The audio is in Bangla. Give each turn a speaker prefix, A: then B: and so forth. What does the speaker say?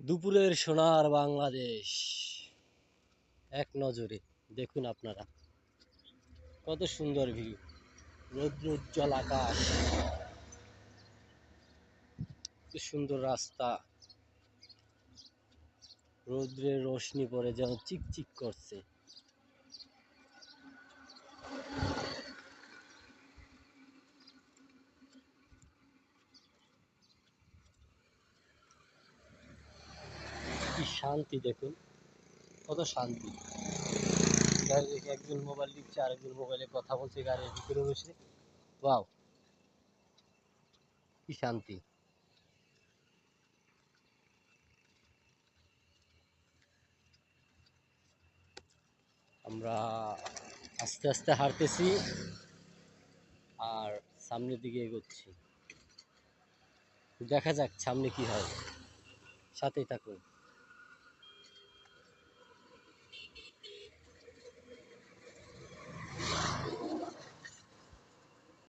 A: দুপুরের সোনার বাংলাদেশ এক নজরে দেখুন আপনারা, কত সুন্দর ভিউ। রৌদ্র উজ্জ্বল আকাশ, কি সুন্দর রাস্তা, রৌদ্রের রোশনি পড়ে যেন চিকচিক করছে। কি শান্তি দেখুন, কত শান্তি। একজন মোবাইল টিপছে, আরেকজন মোবাইলে কথা বলছে গাড়ির ভিতরে বসে। ওয়াও, কি শান্তি। আমরা আস্তে আস্তে হাঁটতেছি আর সামনের দিকে এগোচ্ছি। দেখা যাক সামনে কি হয়, সাথেই থাকুন।